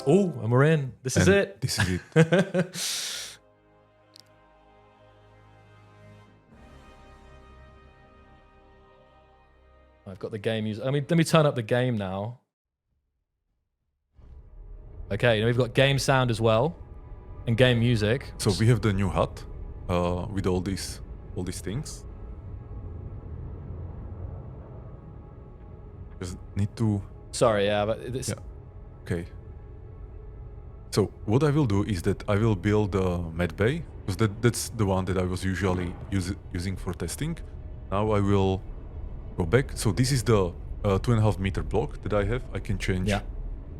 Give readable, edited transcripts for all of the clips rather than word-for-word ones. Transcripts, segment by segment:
Oh, and we're in. This is it. This is it. I've got the game music. Let me turn up the game now. Okay, now we've got game sound as well, and game music. So we have the new hut with all these things. Just need to. Sorry, yeah, but this. Yeah. Okay. So what I will do is that I will build a med bay, because that's the one that I was usually using for testing. Now I will go back. So this is the 2.5 meter block that I have. I can change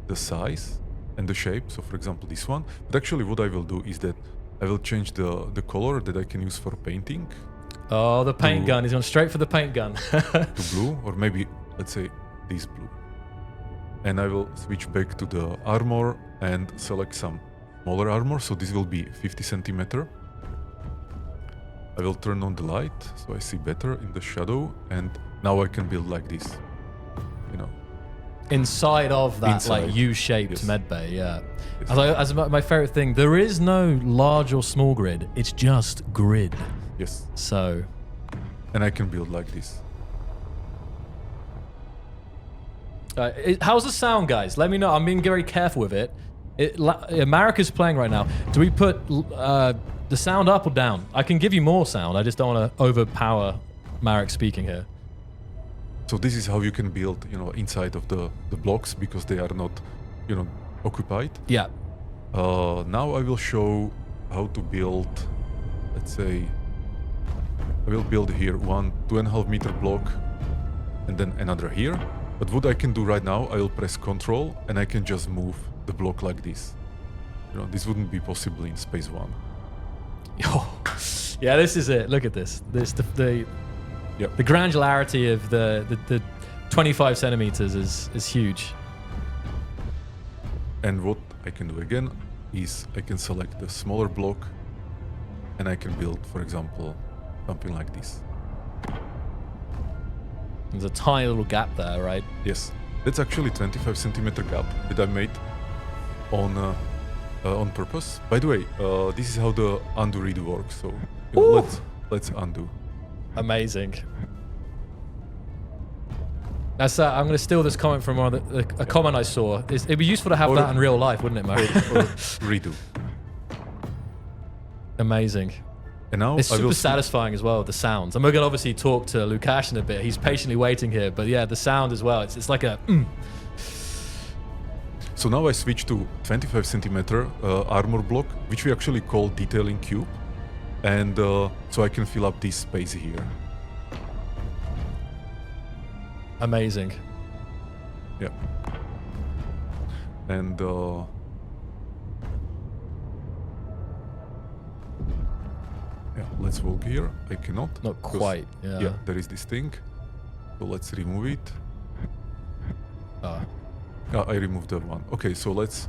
the size and the shape. So for example, this one. But actually what I will do is that I will change the color that I can use for painting. Oh, the paint gun. He's gone straight for the paint gun. To blue, or maybe, let's say, this blue. And I will switch back to the armor and select some smaller armor. So this will be 50 centimeter. I will turn on the light so I see better in the shadow. And now I can build like this, you know. Inside of that like U-shaped med bay, yeah. As my favorite thing, there is no large or small grid. It's just grid. Yes. So. And I can build like this. How's the sound, guys? Let me know. I'm being very careful with it. Marek is playing right now. Do we put the sound up or down? I can give you more sound. I just don't want to overpower Marek speaking here. So this is how you can build, you know, inside of the blocks, because they are not, you know, occupied. Yeah. Now I will show how to build, let's say, I will build here 2.5 meter block and then another here. But what I can do right now, I will press Control and I can just move the block like this. You know, this wouldn't be possible in Space 1. Oh, yeah, this is it. Look at this. The granularity of the 25 centimeters is huge. And what I can do again is I can select the smaller block and I can build, for example, something like this. There's a tiny little gap there, right? Yes, that's actually 25 centimeter gap that I made on purpose. By the way, this is how the undo redo works. So you know, let's undo. Amazing. That's I'm going to steal this comment from one of a comment I saw. It'd be useful to have that in real life, wouldn't it, Marek? Or redo. Amazing. And now it's super satisfying as well, the sounds. And we're going to obviously talk to Lukasz in a bit. He's patiently waiting here. But yeah, the sound as well. It's like a... So now I switch to 25 centimeter armor block, which we actually call detailing cube. And so I can fill up this space here. Amazing. Yeah. And... yeah, let's walk here. I cannot. Not quite, yeah. Yeah, there is this thing. So let's remove it. I removed that one. Okay, so let's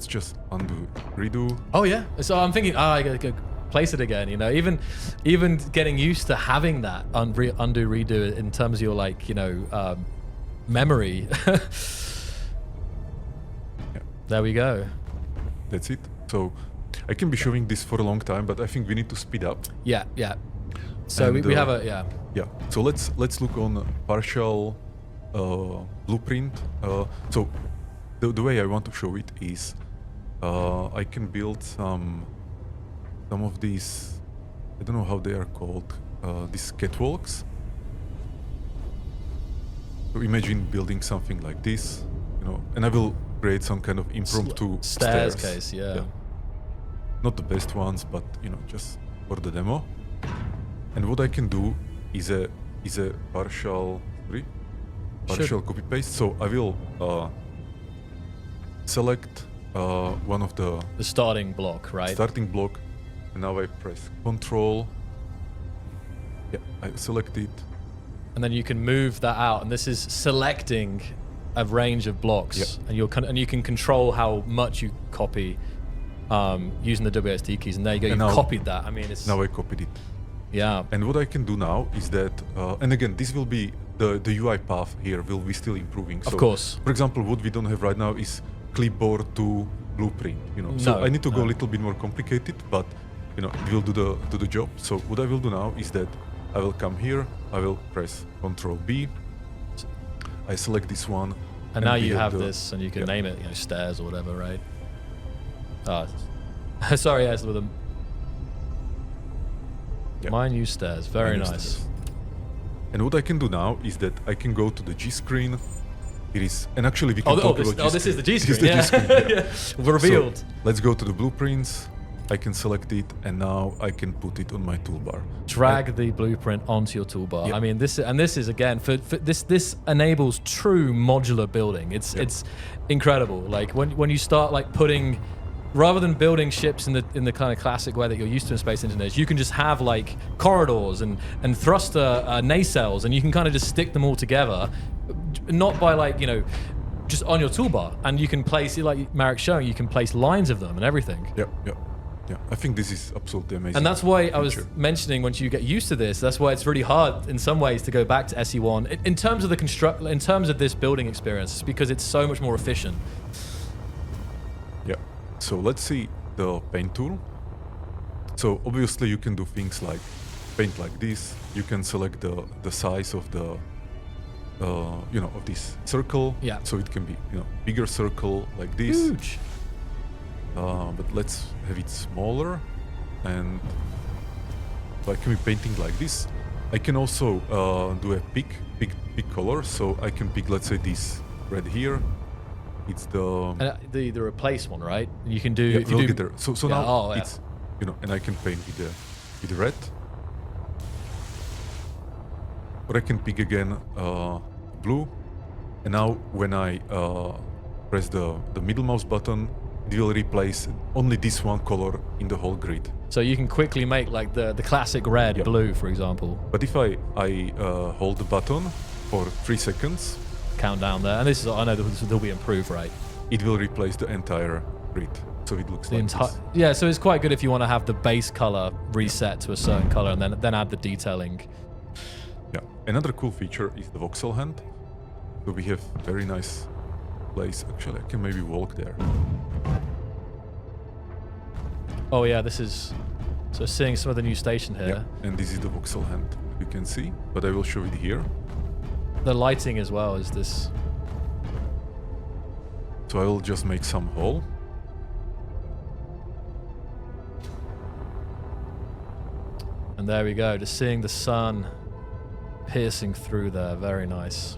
just undo, redo. Oh yeah. So I'm thinking, I gotta place it again. You know, even getting used to having that undo, redo in terms of your like, you know, memory. Yeah. There we go. That's it. So I can be showing this for a long time, but I think we need to speed up. Yeah, yeah. So we have a Yeah. So let's look on partial blueprint. So the way I want to show it is I can build some of these, I don't know how they are called, these catwalks. So imagine building something like this, you know, and I will create some kind of impromptu stairs. Case, yeah. Not the best ones, but you know, just for the demo. And what I can do is a partial copy paste. So I will select one of the starting block, right? Starting block, and now I press Control. Yeah, I select it. And then you can move that out, and this is selecting a range of blocks, and you can control how much you copy using the WSD keys. And there you go. You copied that. I mean, it's now I copied it. Yeah. And what I can do now is that, and again, this will be the UI path here will be still improving. So, of course. For example, what we don't have right now is clipboard to blueprint, you know. So I need to go a little bit more complicated, but you know, it will do the job. So what I will do now is that I will come here, I will press Ctrl B, I select this one, and now you have this, and you can name it, you know, stairs or whatever, right? Sorry, yes, with them. My new stairs, very nice. Stairs. And what I can do now is that I can go to the G screen. It is, and actually we can talk about G screen. This is the G screen. This is the G screen. Revealed. So let's go to the blueprints. I can select it, and now I can put it on my toolbar. Drag the blueprint onto your toolbar. I mean, this is again for this enables true modular building. It's incredible. Like when you start like putting, rather than building ships in the kind of classic way that you're used to in space engineers, you can just have like corridors and thruster nacelles, and you can kind of just stick them all together, not by like, you know, just on your toolbar, and you can place, like Marek's showing, you can place lines of them and everything. Yeah, I think this is absolutely amazing. And that's why I was mentioning, once you get used to this, that's why it's really hard in some ways to go back to SE1 in terms of in terms of this building experience, because it's so much more efficient. Yeah. So let's see the paint tool. So obviously you can do things like paint like this. You can select the size of the you know, of this circle. Yeah. So it can be, you know, bigger circle like this. Huge. But let's have it smaller, and so I can be painting like this. I can also do a pick color, so I can pick, let's say, this red here. It's the replace one, right? You can do. Yeah, we'll get there. So now yeah. It's, you know, and I can paint with the red. Or I can pick again blue, and now when I press the middle mouse button, it will replace only this one color in the whole grid. So you can quickly make like the classic red, blue, for example. But if I hold the button for 3 seconds, countdown there, and this is, I know this will be improved, right? It will replace the entire grid, so it looks like this. Yeah, so it's quite good if you want to have the base color reset to a certain color, and then add the detailing. Yeah, another cool feature is the voxel hand. So we have very nice place. Actually, I can maybe walk there. Oh yeah, this is, so seeing some of the new station here. Yeah, and this is the voxel hand, you can see, but I will show it here. The lighting as well is this. So I will just make some hole. And there we go, just seeing the sun piercing through there, very nice.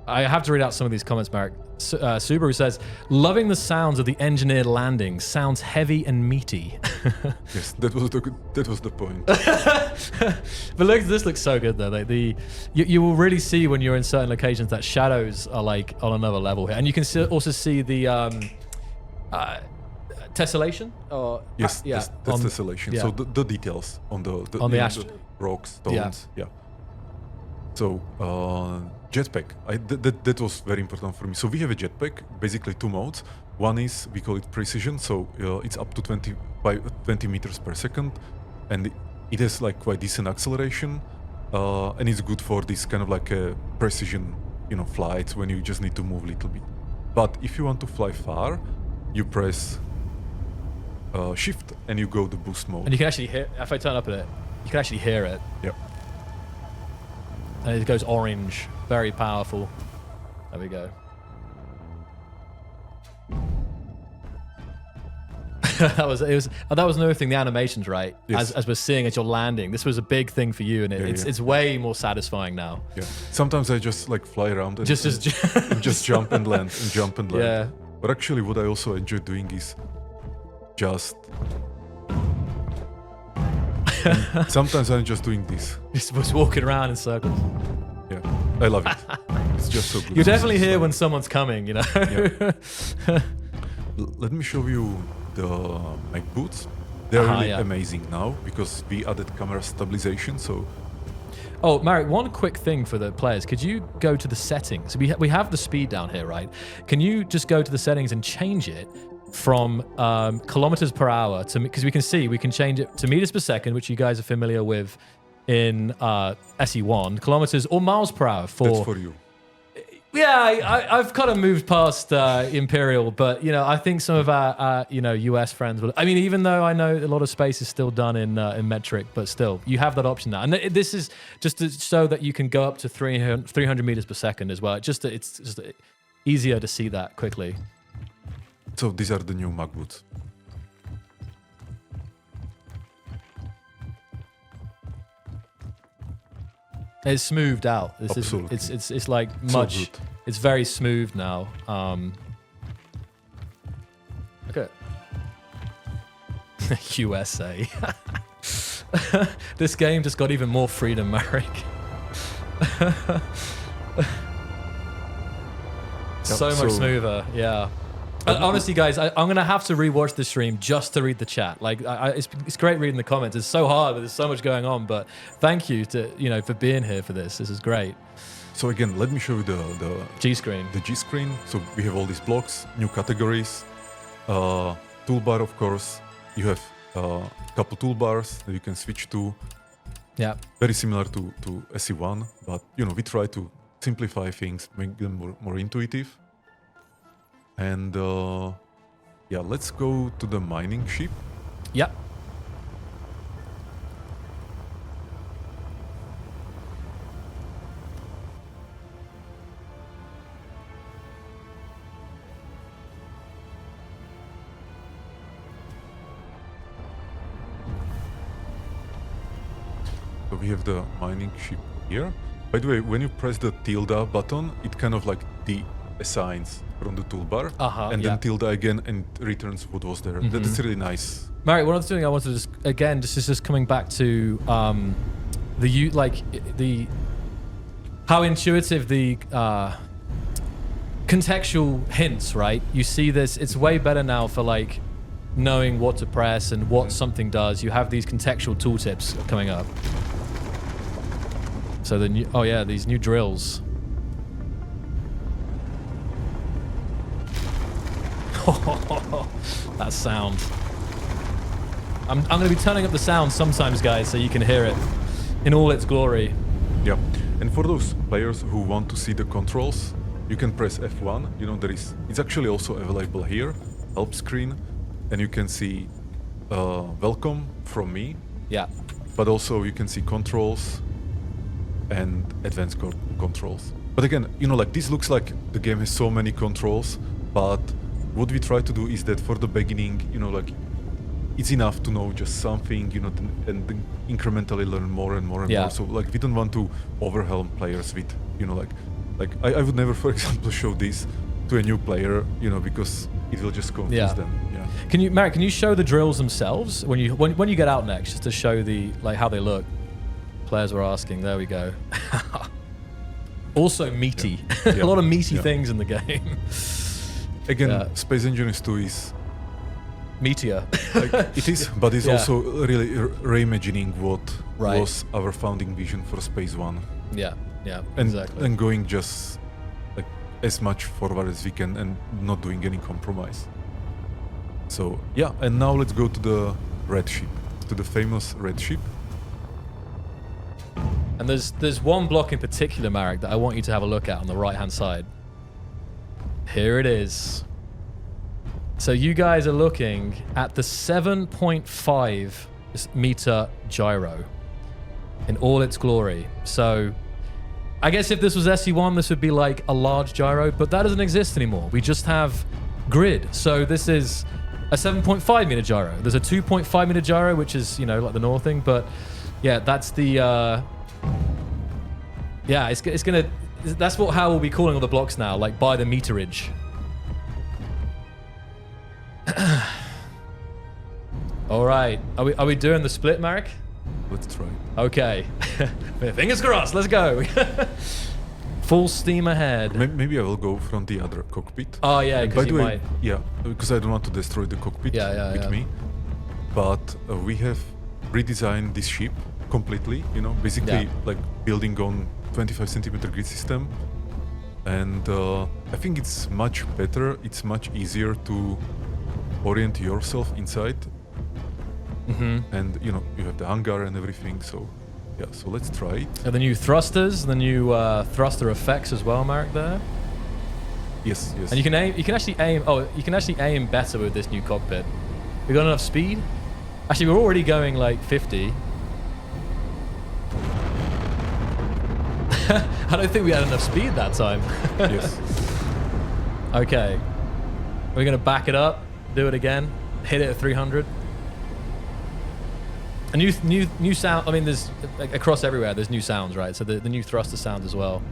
I have to read out some of these comments, Marek. Subaru says, loving the sounds of the engineered landing. Sounds heavy and meaty. Yes, that was the point. But look, this looks so good though. Like you will really see when you're in certain locations that shadows are like on another level here, and you can also see the tessellation. Or yes, that's tessellation. Yeah. So the details on the rocks, stones. Yeah. So jetpack, that was very important for me. So we have a jetpack, basically 2 modes. One is, we call it precision, so it's up to 20 meters per second, and it has like quite decent acceleration, and it's good for this kind of like a precision, you know, flights when you just need to move a little bit. But if you want to fly far, you press shift and you go to boost mode. And you can actually hear, if I turn up at it, you can actually hear it. Yep. And it goes orange, very powerful. There we go. that was another thing, the animations, right? Yes. As we're seeing as you're landing, this was a big thing for you, and it's way more satisfying now. Yeah. Sometimes I just like fly around and just jump and land and jump and land. Yeah. But actually, what I also enjoy doing is just. Sometimes I'm just doing this. Just walking around in circles. Yeah, I love it. It's just so good. You're definitely here when someone's coming, you know? Yeah. Let me show you the Mac boots. They're really amazing now because we added camera stabilization, so... Oh, Marek, one quick thing for the players. Could you go to the settings? We have the speed down here, right? Can you just go to the settings and change it from kilometers per hour to, because we can change it to meters per second, which you guys are familiar with, in SE1, kilometers or miles per hour for... That's for you. Yeah, I've kind of moved past Imperial, but, I think some of our, US friends will... I mean, even though I know a lot of space is still done in metric, but still, you have that option now. And this is just to show that you can go up to 300 meters per second as well. It's just easier to see that quickly. So these are the new Mag boots. It's smoothed out. Absolutely. It's like much. So it's very smooth now. Okay. USA. This game just got even more freedom, Marek. So much smoother. Yeah. Honestly, guys, I'm gonna have to rewatch the stream just to read the chat. Like, it's great reading the comments. It's so hard, but there's so much going on. But thank you for being here for this. This is great. So again, let me show you the G screen. The G screen. So we have all these blocks, new categories, toolbar, of course. You have a couple toolbars that you can switch to. Yeah. Very similar to SE1, but we try to simplify things, make them more intuitive. And let's go to the mining ship. Yeah. So we have the mining ship here. By the way, when you press the tilde button, it kind of like assigns from the toolbar, and then tilde again, and it returns what was there. Mm-hmm. That's really nice. Marek, one other thing I wanted to just coming back to how intuitive the contextual hints, right? You see this, it's way better now for like knowing what to press and what something does. You have these contextual tooltips coming up. So these new drills. That sound. I'm going to be turning up the sound sometimes, guys, so you can hear it in all its glory. Yeah, and for those players who want to see the controls, you can press F1. It's actually also available here, help screen, and you can see welcome from me. Yeah. But also you can see controls and advanced controls. But again, like this looks like the game has so many controls, but what we try to do is that for the beginning, like it's enough to know just something, and then incrementally learn more and more and more. So like we don't want to overwhelm players with, like I would never, for example, show this to a new player, because it will just confuse them. Yeah. Marek, can you show the drills themselves when you get out next, just to show how they look? Players were asking. There we go. Also meaty. Yeah. A lot of meaty things in the game. Again, Space Engineers 2 is meteor. Like, it is, but it's also really reimagining what was our founding vision for Space One. Yeah, exactly. And going just like as much forward as we can and not doing any compromise. So yeah, and now let's go to the red ship, to the famous red ship. And there's one block in particular, Marek, that I want you to have a look at on the right-hand side. Here it is. So you guys are looking at the 7.5 meter gyro in all its glory. So I guess if this was SE1, this would be like a large gyro, but that doesn't exist anymore. We just have grid. So this is a 7.5 meter gyro. There's a 2.5 meter gyro, which is, you know, like the north thing, but yeah, that's the, it's gonna, that's how we'll be calling all the blocks now, like by the meterage. All right, are we doing the split, Marek? Let's try. Okay, fingers crossed. Let's go. Full steam ahead. Maybe I will go from the other cockpit. Oh yeah, because you might. Yeah, because I don't want to destroy the cockpit with me. But we have redesigned this ship completely. You know, basically like building on 25 centimeter grid system, and I think it's much better. It's much easier to orient yourself inside. Mm-hmm. And you know, you have the hangar and everything, so Yeah, so let's try it. And the new thrusters, the new thruster effects as well, Marek. There. Yes, yes. And you can aim. You can actually aim. Oh, you can actually aim better with this new cockpit. We got enough speed. Actually, we're already going like 50. I don't think we had enough speed that time. Yes. Okay. We're gonna back it up, do it again, hit it at 300. A new sound. I mean, there's like, across everywhere. There's new sounds, right? So the new thruster sound as well.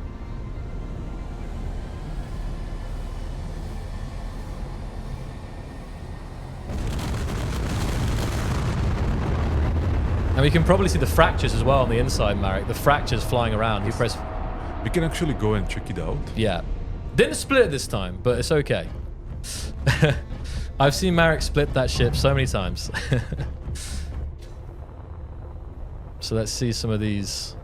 And we can probably see the fractures as well on the inside, Marek. The fractures flying around. You press. We can actually go and check it out. Yeah. Didn't split it this time, but it's okay. I've seen Marek split that ship so many times. So let's see some of these.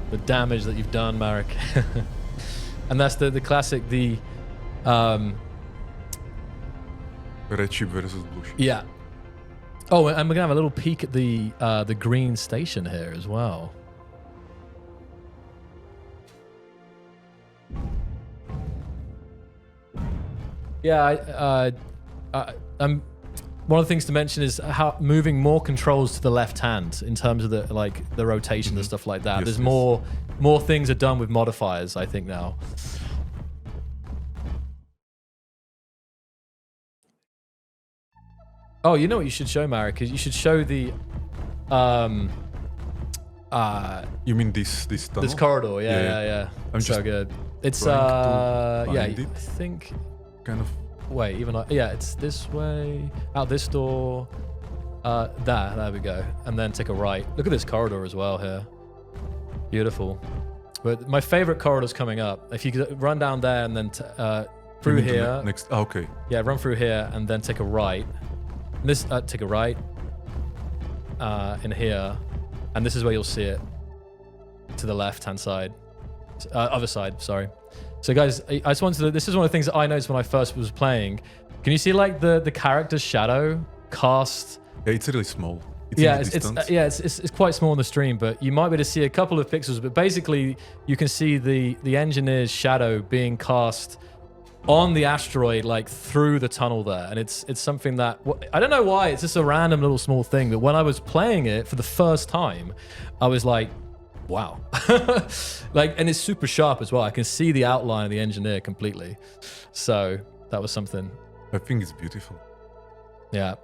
The damage that you've done, Marek. And that's the classic, Red ship versus blue ship. yeah. Oh, and we're gonna have a little peek at the green station here as well. Yeah, I'm. One of the things to mention is how moving more controls to the left hand in terms of the rotation and stuff like that. Yes, There's yes. more things are done with modifiers, I think now. Oh, you know what you should show, Marek? Is you should show the You mean this tunnel? this corridor. Yeah. I'm so just good. It's trying to yeah, find it. I think. Kind of. Wait, yeah, it's this way, out this door, there we go, and then take a right. Look at this corridor as well here. Beautiful. But my favorite corridor's coming up. If you could run down there and then through You mean here. Next. Oh, okay. Yeah, run through here and then take a right. And this, take a right in here, and this is where you'll see it to the left-hand side, other side, sorry. So guys, I just wanted to, this is one of the things that I noticed when I first was playing. Can you see like the character's shadow cast? Yeah, it's really small. It's Yeah, in the distance. it's quite small on the stream, but you might be able to see a couple of pixels, but basically you can see the engineer's shadow being cast on the asteroid, like through the tunnel there. And it's something that, I don't know why, it's just a random little small thing, but when I was playing it for the first time, I was like, wow. Like, and it's super sharp as well. I can see the outline of the engineer completely. So that was something. I think it's beautiful. Yeah.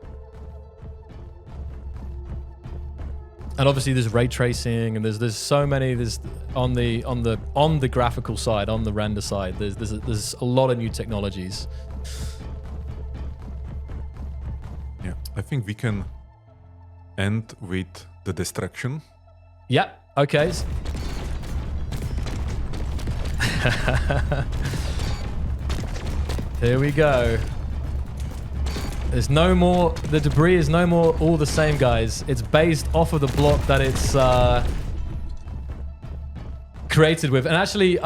And obviously there's ray tracing, and there's so many, there's on the graphical side, on the render side, there's a lot of new technologies. Yeah, I think we can end with the destruction. Yeah, okay. Here we go. There's no more, the debris is no more all the same, guys. It's based off of the block that it's created with. And actually,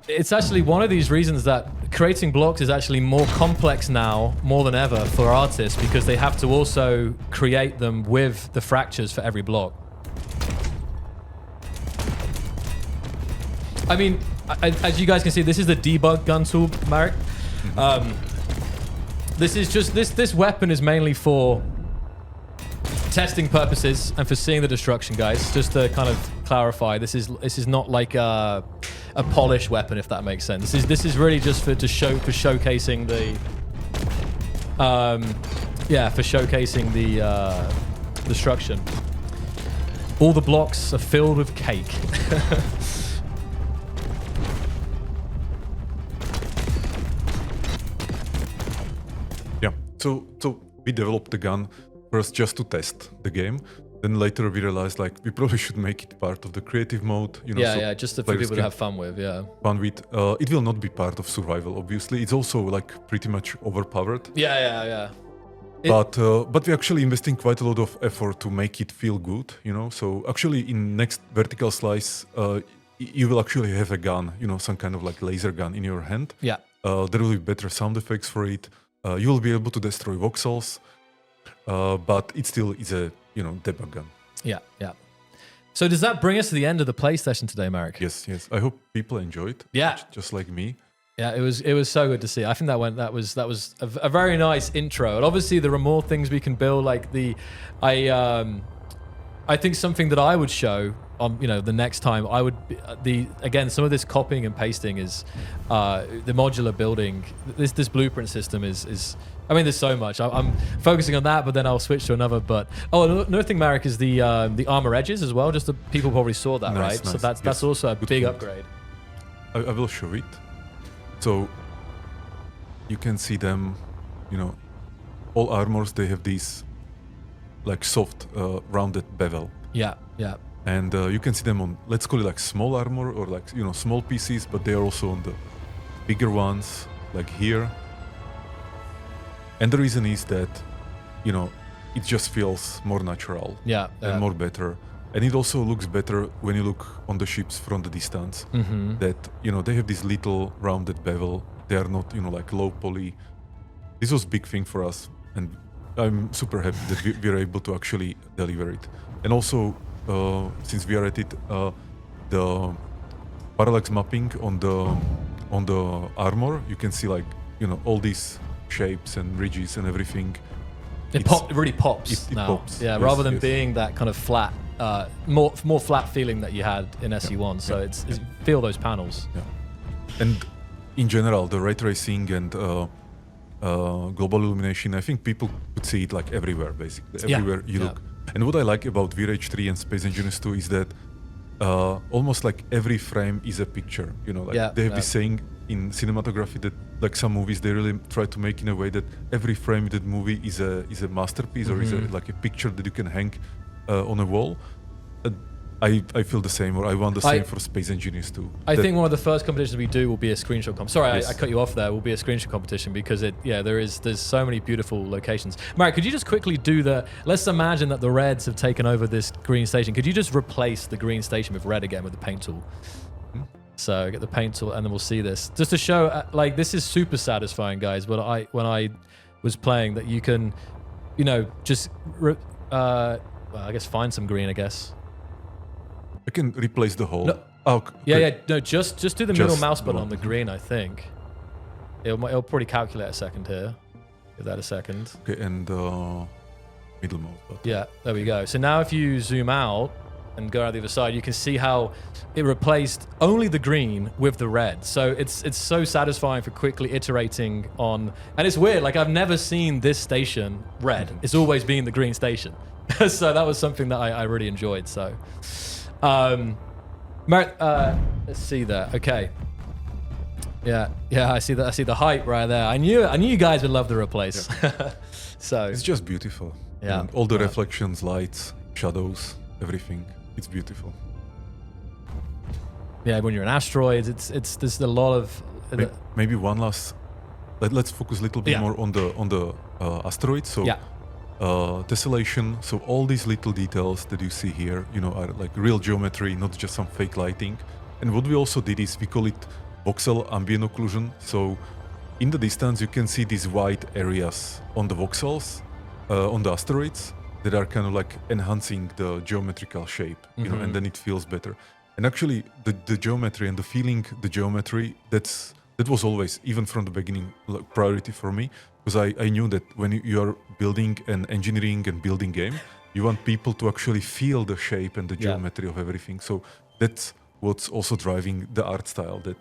it's actually one of these reasons that creating blocks is actually more complex now, more than ever, for artists, because they have to also create them with the fractures for every block. I mean, as you guys can see, this is the debug gun tool, Marek. This is just, this weapon is mainly for testing purposes and for seeing the destruction, guys. Just to kind of clarify, this is not like a polished weapon, if that makes sense. This is really just for showcasing the for showcasing the destruction. All the blocks are filled with cake. Yeah, so we developed the gun first just to test the game, Then later we realized like we probably should make it part of the creative mode. You know, Yeah, just for people to have fun with. Yeah. Fun with. It will not be part of survival. Obviously, it's also like pretty much overpowered. Yeah. But we're actually investing quite a lot of effort to make it feel good. You know, so actually in next vertical slice, you will actually have a gun. You know, some kind of like laser gun in your hand. Yeah. There will be better sound effects for it. You will be able to destroy voxels, but it still is a debug gun. Yeah. So does that bring us to the end of the play session today, Marek? Yes. I hope people enjoyed. Yeah. Just like me. Yeah, it was so good to see. I think that was a very nice intro. And obviously there are more things we can build. Like I think something that I would show on the next time I would again some of this copying and pasting is the modular building. This blueprint system is. I mean, there's so much. I'm focusing on that, but then I'll switch to another. But another thing, Marek, is the armor edges as well. Just the people probably saw that, right? Nice. So that's also a big upgrade. I will show it. So you can see them. All armors they have these like soft rounded bevel. Yeah. And you can see them on, let's call it like small armor or like small pieces, but they are also on the bigger ones, like here. And the reason is that, it just feels more natural and more better. And it also looks better when you look on the ships from the distance. Mm-hmm. That, they have this little rounded bevel. They are not, like low poly. This was a big thing for us. And I'm super happy that we are able to actually deliver it. And also, since we are at it, the parallax mapping on the armor, you can see like, all these shapes and ridges and everything. It really pops. It pops. Yeah, yes, rather than being that kind of flat, more flat feeling that you had in SE1. So it's feel those panels. Yeah. And in general, the ray tracing and global illumination, I think people could see it like everywhere, basically. Everywhere you look. And what I like about VRH 3 and Space Engineers 2 is that almost like every frame is a picture. They have this saying in cinematography that like some movies they really try to make in a way that every frame in that movie is a masterpiece or is like a picture that you can hang on a wall. I feel the same, or I want the same for Space Engineers too. I think one of the first competitions we do will be a screenshot competition. Sorry, I cut you off there. Will be a screenshot competition because there's so many beautiful locations. Marek, could you just quickly do let's imagine that the reds have taken over this green station. Could you just replace the green station with red again with the paint tool? Mm-hmm. So get the paint tool and then we'll see this. Just to show, this is super satisfying, guys. When I was playing that you can, just, I guess find some green, I guess. I can replace the whole. No. Oh, No, just do the middle mouse button on the green, I think. It'll probably calculate a second here. Give that a second. Okay, and middle mouse button. Yeah, there we go. So now if you zoom out and go out the other side, you can see how it replaced only the green with the red. So it's so satisfying for quickly iterating on. And it's weird, like I've never seen this station red. Mm-hmm. It's always been the green station. So that was something that I really enjoyed. So. Let's see there. Okay. Yeah, I see that. I see the height right there. I knew you guys would love the replace. Yeah. So it's just beautiful. Yeah. And all the reflections, lights, shadows, everything. It's beautiful. Yeah, when you're in asteroids, there's a lot of. Maybe one last. Let's focus a little bit more on the asteroids. So. Yeah. Tessellation, so all these little details that you see here, are like real geometry, not just some fake lighting. And what we also did is we call it voxel ambient occlusion. So in the distance, you can see these white areas on the voxels, on the asteroids, that are kind of like enhancing the geometrical shape, and then it feels better. And actually, the geometry and the feeling, the geometry, that was always, even from the beginning, like priority for me. Because I knew that when you are building an engineering and building game, you want people to actually feel the shape and the geometry of everything. So that's what's also driving the art style, that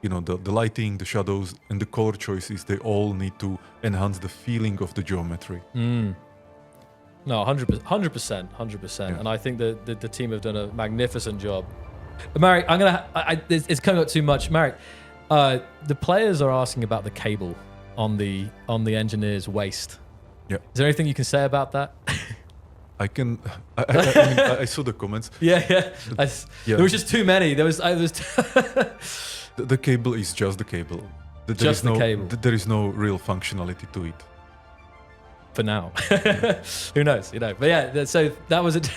the lighting, the shadows, and the color choices, they all need to enhance the feeling of the geometry. No, 100%. Yeah. And I think that the team have done a magnificent job. Marek, it's coming up too much. Marek, the players are asking about the cable on the engineer's waist. Yeah. Is there anything you can say about that? I can. I mean, I saw the comments. Yeah. Yeah. There was just too many. There was. The cable is just the cable. There Just is the no, cable. There is no real functionality to it. For now. Who knows? You know. But yeah. So that was it.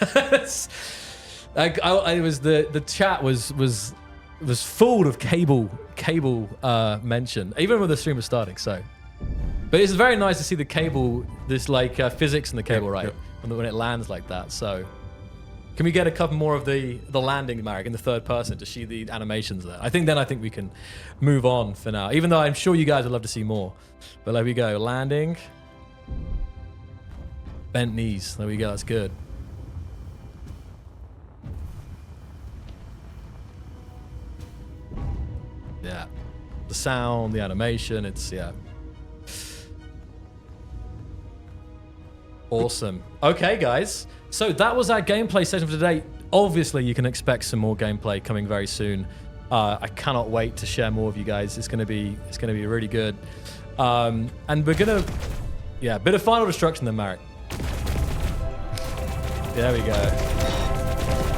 I was the chat was full of cable mention, even when the stream was starting. So, but it's very nice to see the cable, this like physics in the cable, right? When it lands like that. So, can we get a couple more of the landing, Marek, in the third person to see the animations there? I think we can move on for now. Even though I'm sure you guys would love to see more. But there we go, landing, bent knees. There we go. That's good. Yeah, the sound, the animation, it's, yeah. Awesome. Okay, guys. So that was our gameplay session for today. Obviously, you can expect some more gameplay coming very soon. I cannot wait to share more with you guys. It's gonna be really good. And we're gonna, yeah, bit of final destruction then, Marek. There we go.